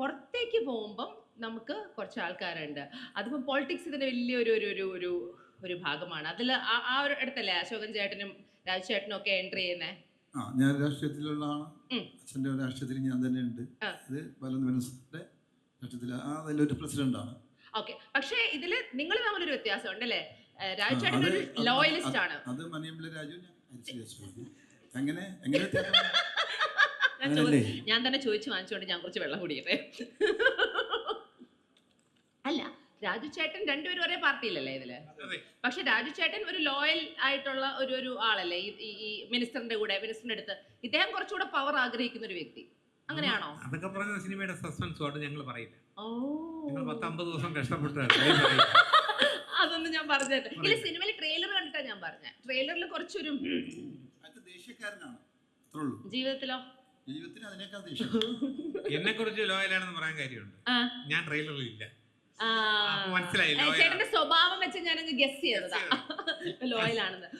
പുറത്തേക്ക് പോകുമ്പം നമുക്ക് കുറച്ച് ആൾക്കാരുണ്ട്. അതിപ്പം പൊളിറ്റിക്സ് ഇതിന്റെ വലിയ ഒരു ഭാഗമാണ്. അതിൽ ആ ഒരു ഇടത്തല്ലേ അശോകൻ ചേട്ടനും രാജു ചേട്ടനും ഒക്കെ എൻട്രി ചെയ്യുന്നേ? ഞാൻ രാഷ്ട്രീയത്തിലുള്ള അച്ഛൻ്റെ രാഷ്ട്രീയത്തിൽ ഞാൻ തന്നെ ഉണ്ട്. ഇത് വലതുമനസ്സിന്റെ രാഷ്ട്രീയത്തിൽ അതിലൊരു പ്രസിഡന്റാണ്. ഓക്കെ, പക്ഷേ ഇതില് നിങ്ങൾ തമ്മിലൊരു വ്യത്യാസം ഉണ്ടല്ലേ? രാജു ചേട്ടൻ ഒരു ലോയലിസ്റ്റ് ആണ്. അത് മണിയമ്പിള്ള രാജു, എങ്ങനെ ഞാൻ തന്നെ ചോദിച്ചു വാങ്ങിച്ചുകൊണ്ട് ഞാൻ കുറച്ച് വെള്ളം കുടിക്കട്ടെ. അല്ല, രാജു ചേട്ടൻ രണ്ടുപേരും ഒരേ പാർട്ടിയിലല്ലേ ഇതില്? പക്ഷെ രാജു ചേട്ടൻ ഒരു ലോയൽ ആയിട്ടുള്ള ഒരു ആളല്ലേ ഈ മിനിസ്റ്ററിന്റെ അടുത്ത്. ഇദ്ദേഹം കുറച്ചുകൂടെ പവർ ആഗ്രഹിക്കുന്ന ഒരു വ്യക്തി, അങ്ങനെയാണോ? അതൊക്കെ പറഞ്ഞ സിനിമയുടെ സസ്പെൻസ് ആയിട്ട് ഞങ്ങൾ പറയില്ല. ഞങ്ങൾ 10-50 ദിവസം കഷ്ടപ്പെട്ടാണ്. അതൊന്നും ഞാൻ പറഞ്ഞില്ല. ഇല്ല, സിനിമയിൽ ട്രെയിലർ കണ്ടിട്ടാ ഞാൻ പറഞ്ഞ. ട്രെയിലറിൽ കുറച്ചൊരു ദേശീയക്കാരനാണ്. ജീവിതത്തിലോ? എന്നെ കുറിച്ച് ലോയലാണെന്ന് പറയാൻ കാര്യമുണ്ട്. ഞാൻ ട്രെയിലറിൽ ഇല്ല. മനസ്സിലായി, ചേട്ടന്റെ സ്വഭാവം വെച്ച് ഞാനങ്ങ് ഗസ് ചെയ്തതാ ലോയലാണെന്ന്.